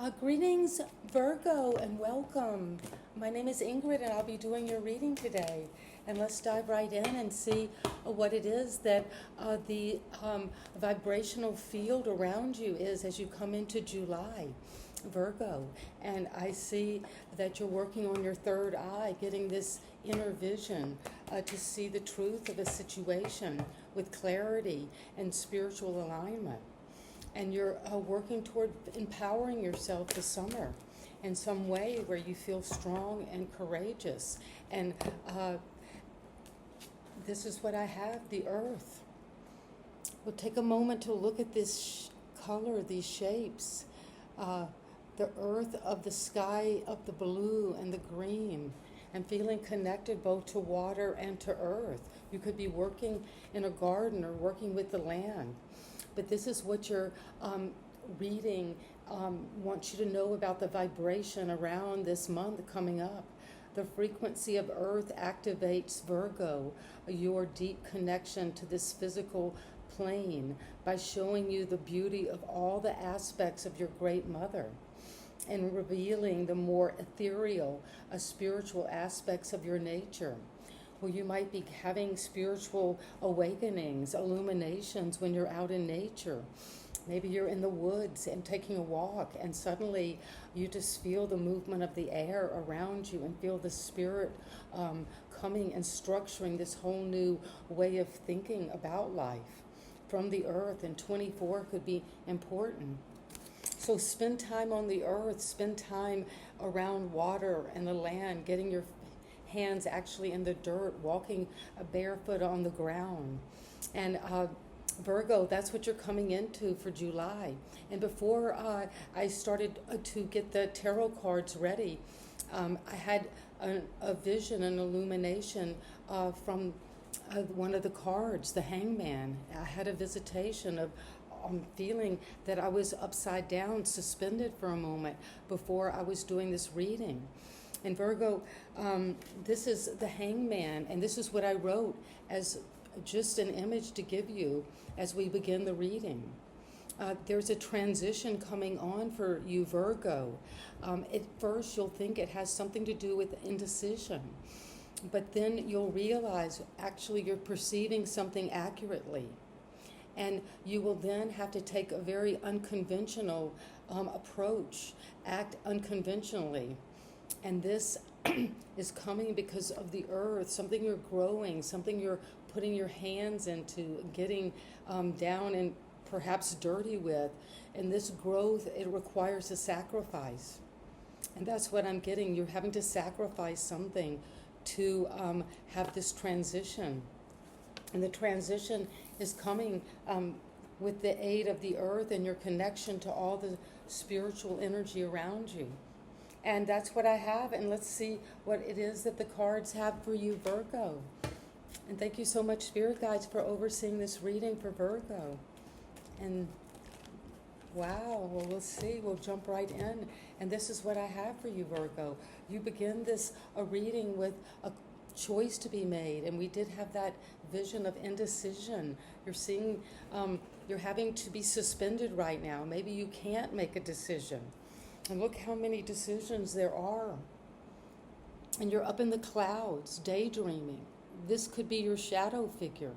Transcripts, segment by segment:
Greetings, Virgo, and welcome. My name is Ingrid, and I'll be doing your reading today. And let's dive right in and see what it is that the vibrational field around you is as you come into July, Virgo. And I see that you're working on your third eye, getting this inner vision to see the truth of a situation with clarity and spiritual alignment. And you're working toward empowering yourself this summer in some way where you feel strong and courageous. And this is what I have, the earth. We'll take a moment to look at this color, these shapes. The earth of the sky of the blue and the green, and feeling connected both to water and to earth. You could be working in a garden or working with the land. But this is what your reading wants you to know about the vibration around this month coming up. The frequency of Earth activates Virgo, your deep connection to this physical plane, by showing you the beauty of all the aspects of your great mother and revealing the more ethereal, spiritual aspects of your nature. Well, you might be having spiritual awakenings, illuminations when you're out in nature. Maybe you're in the woods and taking a walk, and suddenly you just feel the movement of the air around you and feel the spirit coming and structuring this whole new way of thinking about life from the earth. And 24 could be important. So spend time on the earth, spend time around water and the land, getting your hands actually in the dirt, walking barefoot on the ground. And Virgo, that's what you're coming into for July. And before I started to get the tarot cards ready, I had a vision, an illumination from one of the cards, the Hangman. I had a visitation of feeling that I was upside down, suspended for a moment before I was doing this reading. And Virgo, this is the Hangman, and this is what I wrote as just an image to give you as we begin the reading. There's a transition coming on for you, Virgo. At first, you'll think it has something to do with indecision, but then you'll realize actually you're perceiving something accurately. And you will then have to take a very unconventional approach, act unconventionally. And this is coming because of the earth, something you're growing, something you're putting your hands into, getting down and perhaps dirty with. And this growth, it requires a sacrifice. And that's what I'm getting. You're having to sacrifice something to have this transition. And the transition is coming with the aid of the earth and your connection to all the spiritual energy around you. And that's what I have, and let's see what it is that the cards have for you, Virgo. And thank you so much, Spirit Guides, for overseeing this reading for Virgo. And wow, well, we'll see. We'll jump right in. And this is what I have for you, Virgo. You begin this reading with a choice to be made, and we did have that vision of indecision. You're seeing, you're having to be suspended right now. Maybe you can't make a decision. And look how many decisions there are. And you're up in the clouds, daydreaming. This could be your shadow figure.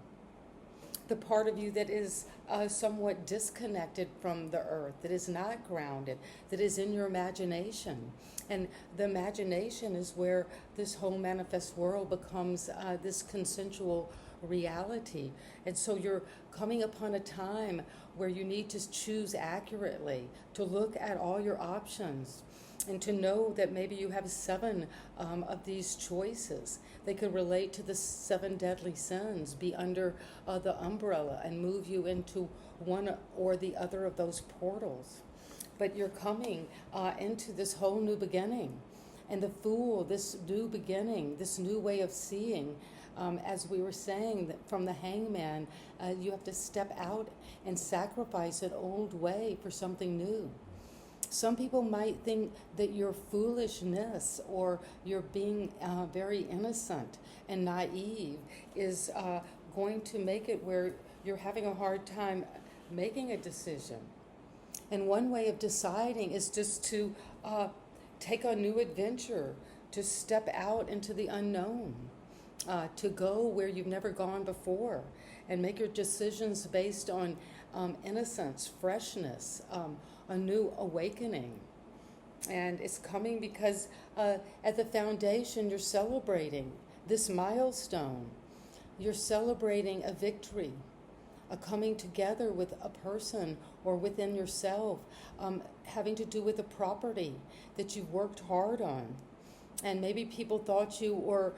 The part of you that is somewhat disconnected from the earth, that is not grounded, that is in your imagination. And the imagination is where this whole manifest world becomes this consensual reality. And so you're coming upon a time where you need to choose accurately, to look at all your options, and to know that maybe you have 7 of these choices. They could relate to the 7 deadly sins, be under the umbrella and move you into one or the other of those portals. But you're coming into this whole new beginning. And the Fool, this new beginning, this new way of seeing, as we were saying that from the Hangman, you have to step out and sacrifice an old way for something new. Some people might think that your foolishness or your being very innocent and naive is going to make it where you're having a hard time making a decision. And one way of deciding is just to take a new adventure, to step out into the unknown, to go where you've never gone before, and make your decisions based on innocence, freshness, a new awakening. And it's coming because at the foundation you're celebrating this milestone. You're celebrating a victory, a coming together with a person or within yourself, having to do with a property that you've worked hard on. And maybe people thought you were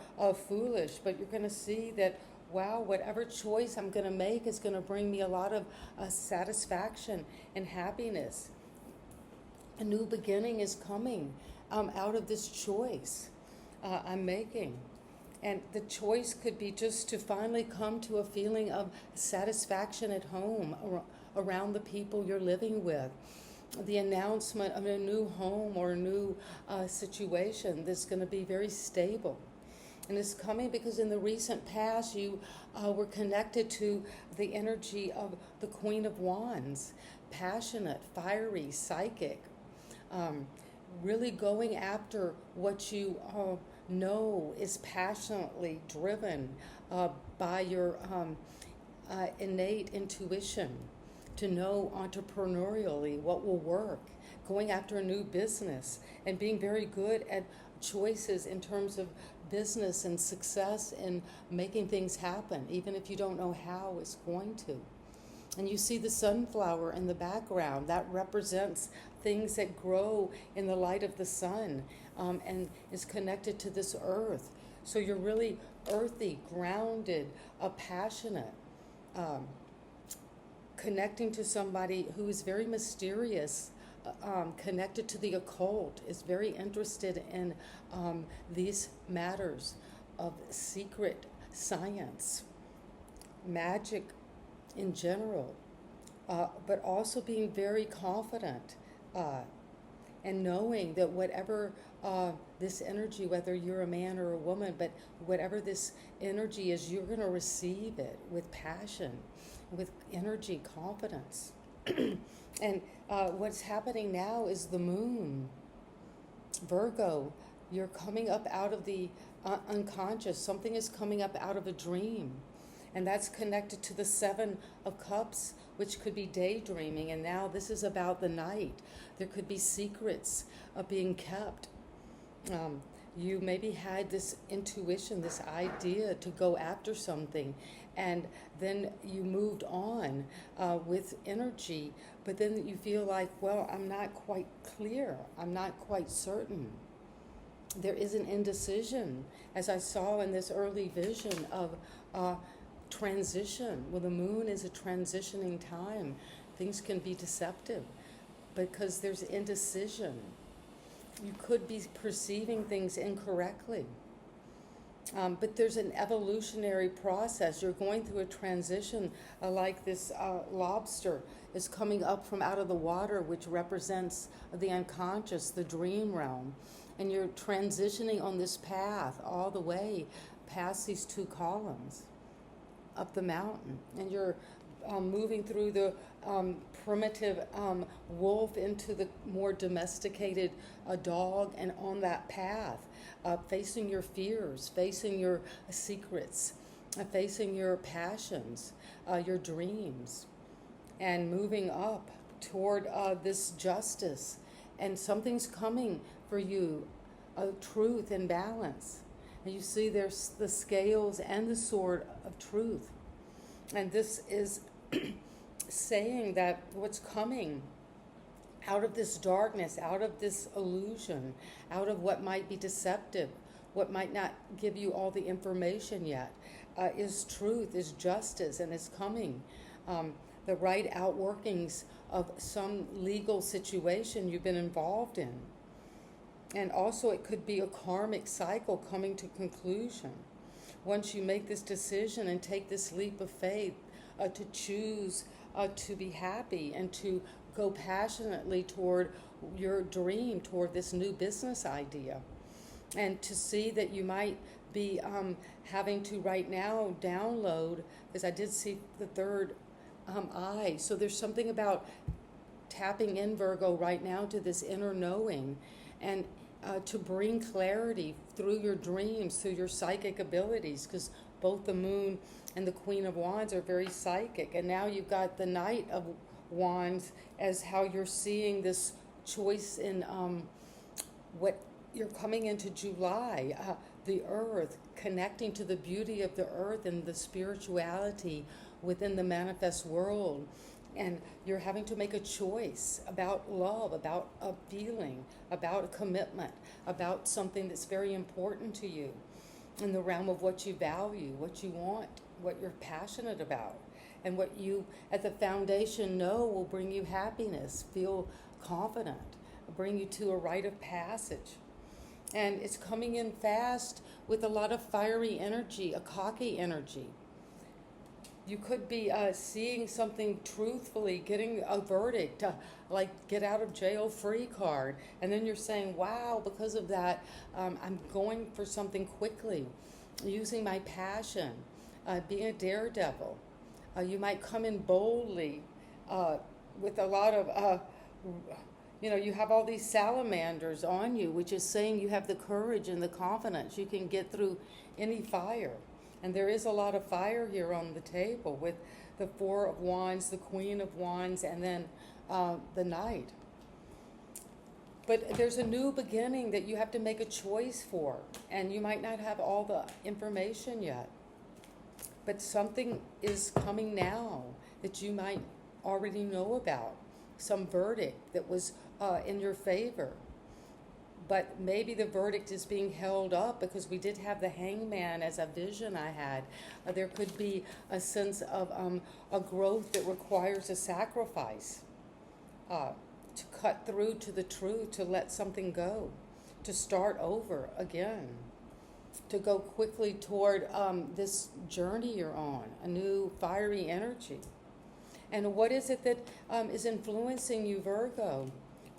foolish, but you're going to see that, wow, whatever choice I'm going to make is going to bring me a lot of satisfaction and happiness. A new beginning is coming out of this choice I'm making. And the choice could be just to finally come to a feeling of satisfaction at home, around the people you're living with. The announcement of a new home or a new situation that's going to be very stable. And it's coming because in the recent past you were connected to the energy of the Queen of Wands, passionate, fiery, psychic, really going after what you know is passionately driven by your innate intuition, to know entrepreneurially what will work, going after a new business, and being very good at choices in terms of business and success and making things happen, even if you don't know how it's going to. And you see the sunflower in the background. That represents things that grow in the light of the sun and is connected to this earth. So you're really earthy, grounded, passionate, connecting to somebody who is very mysterious, connected to the occult, is very interested in these matters of secret science, magic in general, but also being very confident and knowing that whatever this energy, whether you're a man or a woman, but whatever this energy is, you're going to receive it with passion, with energy, confidence. And what's happening now is the moon, Virgo, you're coming up out of the unconscious. Something is coming up out of a dream. And that's connected to the Seven of Cups, which could be daydreaming. And now this is about the night. There could be secrets being kept. You maybe had this intuition, this idea to go after something, and then you moved on with energy, but then you feel like, well, I'm not quite clear. I'm not quite certain. There is an indecision, as I saw in this early vision of transition. Well, the moon is a transitioning time. Things can be deceptive because there's indecision. You could be perceiving things incorrectly. But there's an evolutionary process. You're going through a transition like this lobster is coming up from out of the water, which represents the unconscious, the dream realm. And you're transitioning on this path all the way past these two columns up the mountain. And you're moving through the primitive wolf into the more domesticated dog, and on that path, facing your fears, facing your secrets, facing your passions, your dreams, and moving up toward this justice. And something's coming for you, truth and balance. And you see there's the scales and the sword of truth. And this is saying that what's coming out of this darkness, out of this illusion, out of what might be deceptive, what might not give you all the information yet, is truth, is justice, and is coming. The right outworkings of some legal situation you've been involved in. And also it could be a karmic cycle coming to conclusion. Once you make this decision and take this leap of faith to choose to be happy and to go passionately toward your dream, toward this new business idea. And to see that you might be having to right now download, because I did see the third eye. So there's something about tapping in, Virgo, right now to this inner knowing, and to bring clarity through your dreams, through your psychic abilities, because both the moon and the Queen of Wands are very psychic. And now you've got the Knight of Wands as how you're seeing this choice in what you're coming into July, the earth, connecting to the beauty of the earth and the spirituality within the manifest world. And you're having to make a choice about love, about a feeling, about a commitment, about something that's very important to you in the realm of what you value, what you want, what you're passionate about, and what you at the foundation know will bring you happiness, feel confident, bring you to a rite of passage. And it's coming in fast with a lot of fiery energy, a cocky energy. You could be seeing something truthfully, getting a verdict, like get out of jail free card. And then you're saying, wow, because of that, I'm going for something quickly, using my passion, being a daredevil. You might come in boldly with a lot of, you have all these salamanders on you, which is saying you have the courage and the confidence. You can get through any fire. And there is a lot of fire here on the table with the Four of Wands, the Queen of Wands, and then the Knight. But there's a new beginning that you have to make a choice for, and you might not have all the information yet. But something is coming now that you might already know about, some verdict that was in your favor. But maybe the verdict is being held up because we did have the Hangman as a vision I had. There could be a sense of a growth that requires a sacrifice to cut through to the truth, to let something go, to start over again, to go quickly toward this journey you're on, a new fiery energy. And what is it that is influencing you, Virgo?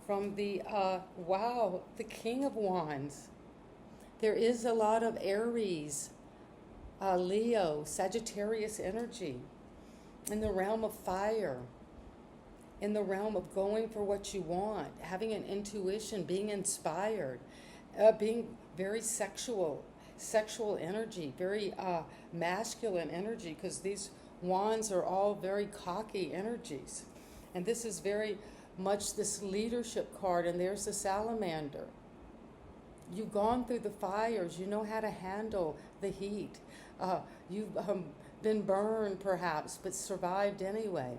From the, the King of Wands. There is a lot of Aries, Leo, Sagittarius energy in the realm of fire, in the realm of going for what you want, having an intuition, being inspired, being very sexual energy, very masculine energy, because these wands are all very cocky energies. And this is very much this leadership card, and there's the salamander. You've gone through the fires. You know how to handle the heat. You've been burned perhaps, but survived anyway.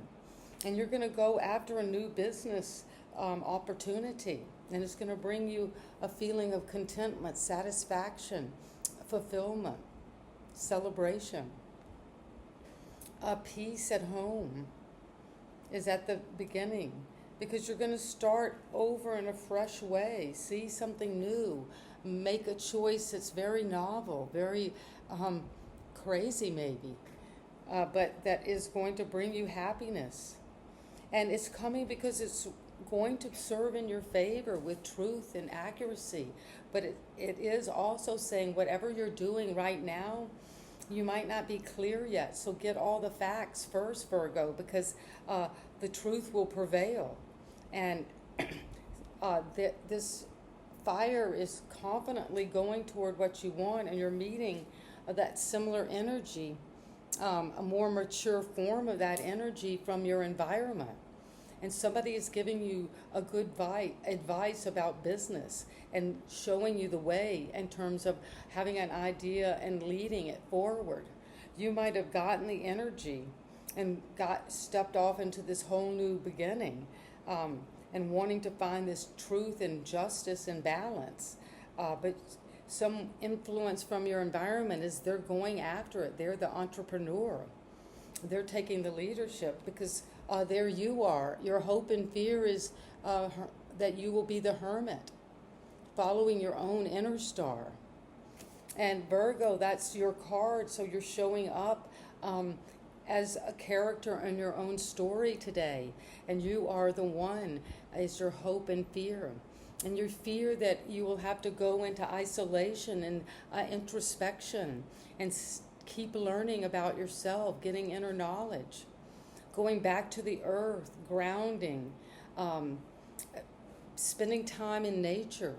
And you're going to go after a new business opportunity, and it's going to bring you a feeling of contentment, satisfaction, fulfillment, celebration. Peace at home is at the beginning, because you're going to start over in a fresh way, see something new, make a choice that's very novel, very crazy maybe, but that is going to bring you happiness. And it's coming because it's going to serve in your favor with truth and accuracy. But it is also saying whatever you're doing right now, you might not be clear yet. So get all the facts first, Virgo, because the truth will prevail. And this fire is confidently going toward what you want, and you're meeting that similar energy, a more mature form of that energy from your environment. And somebody is giving you a good advice about business and showing you the way in terms of having an idea and leading it forward. You might have gotten the energy and stepped off into this whole new beginning. And wanting to find this truth and justice and balance. But some influence from your environment is they're going after it. They're the entrepreneur. They're taking the leadership because there you are. Your hope and fear is that you will be the hermit, following your own inner star. And Virgo, that's your card, so you're showing up as a character in your own story today, and you are the one is your hope and fear. And your fear that you will have to go into isolation and introspection and keep learning about yourself, getting inner knowledge, going back to the earth, grounding, um, spending time in nature,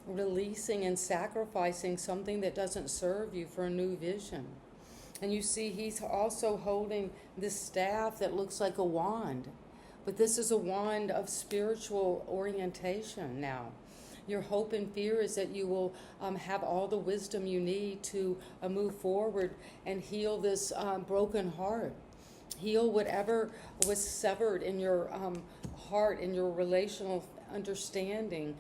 releasing and sacrificing something that doesn't serve you for a new vision. And you see he's also holding this staff that looks like a wand, but this is a wand of spiritual orientation now. Your hope and fear is that you will have all the wisdom you need to move forward and heal this broken heart. Heal whatever was severed in your heart, in your relational understanding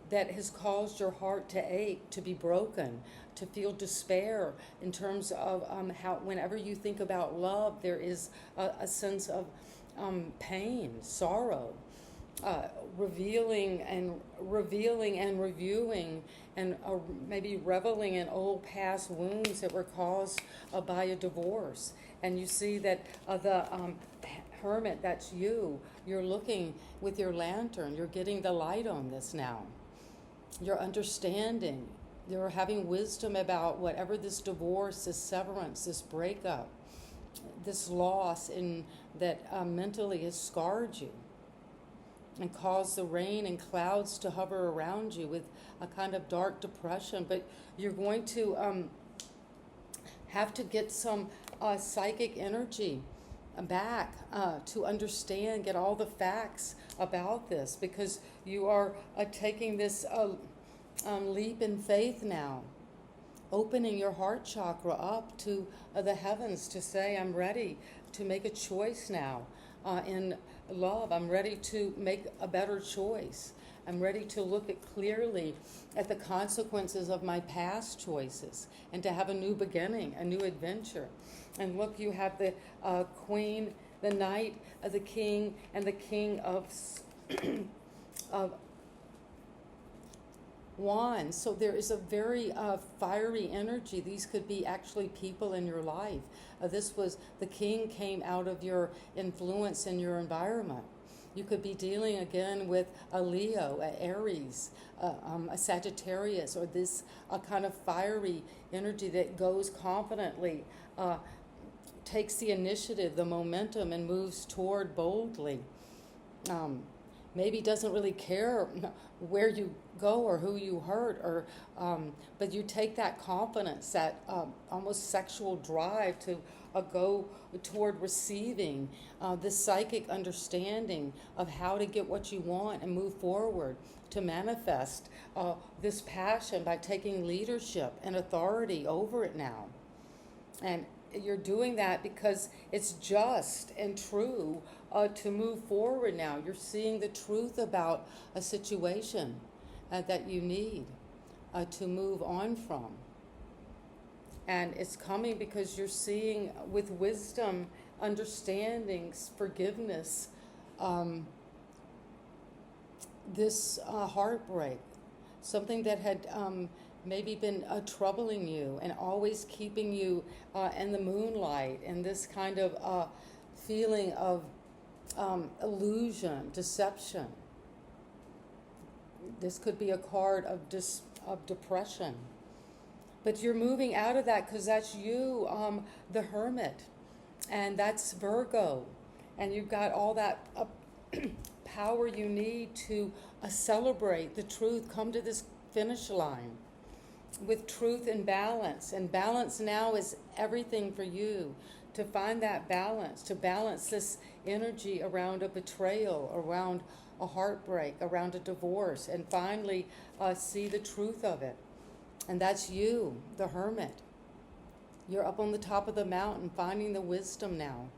that has caused your heart to ache, to be broken, to feel despair in terms of how whenever you think about love, there is a sense of pain, sorrow. Revealing and reviewing and maybe reveling in old past wounds that were caused by a divorce. And you see that the hermit, that's you. You're looking with your lantern. You're getting the light on this now. You're understanding. You're having wisdom about whatever this divorce, this severance, this breakup, this loss in that mentally has scarred you and caused the rain and clouds to hover around you with a kind of dark depression. But you're going to have to get some psychic energy back to understand, get all the facts about this, because you are taking this leap in faith now, opening your heart chakra up to the heavens to say, I'm ready to make a choice now in love. I'm ready to make a better choice. I'm ready to look clearly at the consequences of my past choices and to have a new beginning, a new adventure. And look, you have the queen, the knight, the king, and the king of wands. So there is a very fiery energy. These could be actually people in your life. The king came out of your influence in your environment. You could be dealing again with a Leo, a Aries, a Sagittarius, or this kind of fiery energy that goes confidently, takes the initiative, the momentum, and moves toward boldly. Maybe doesn't really care where you go or who you hurt, or but you take that confidence, that almost sexual drive to go toward receiving this psychic understanding of how to get what you want and move forward to manifest this passion by taking leadership and authority over it now. And you're doing that because it's just and true to move forward now. You're seeing the truth about a situation that you need to move on from. And it's coming because you're seeing with wisdom, understanding, forgiveness, this heartbreak, something that had maybe been troubling you and always keeping you in the moonlight, and this kind of feeling of illusion, deception. This could be a card of depression. But you're moving out of that because that's you, the hermit, and that's Virgo. And you've got all that power you need to celebrate the truth, come to this finish line with truth and balance. And balance now is everything for you, to find that balance, to balance this energy around a betrayal, around a heartbreak, around a divorce, and finally see the truth of it. And that's you, the hermit. You're up on the top of the mountain finding the wisdom now.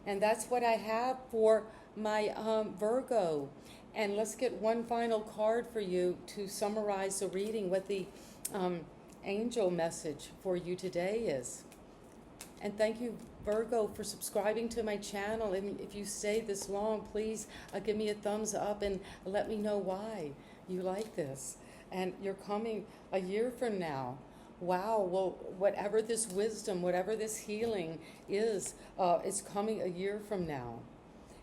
And that's what I have for my Virgo. And let's get one final card for you to summarize the reading, what the angel message for you today is. And thank you, Virgo, for subscribing to my channel. And if you stayed this long, please give me a thumbs up and let me know why you like this. And you're coming a year from now. Wow, well, whatever this wisdom, whatever this healing is coming a year from now.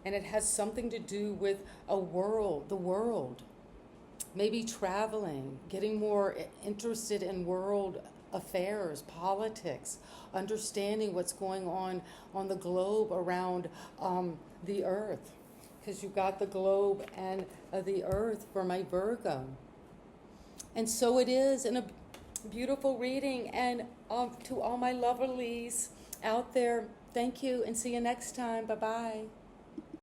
And it has something to do with the world. Maybe traveling, getting more interested in world affairs, politics, understanding what's going on the globe around the earth. because you got the globe and the earth for my Virgo. And so it is in a beautiful reading. And to all my lovelies out there, thank you and see you next time. Bye-bye.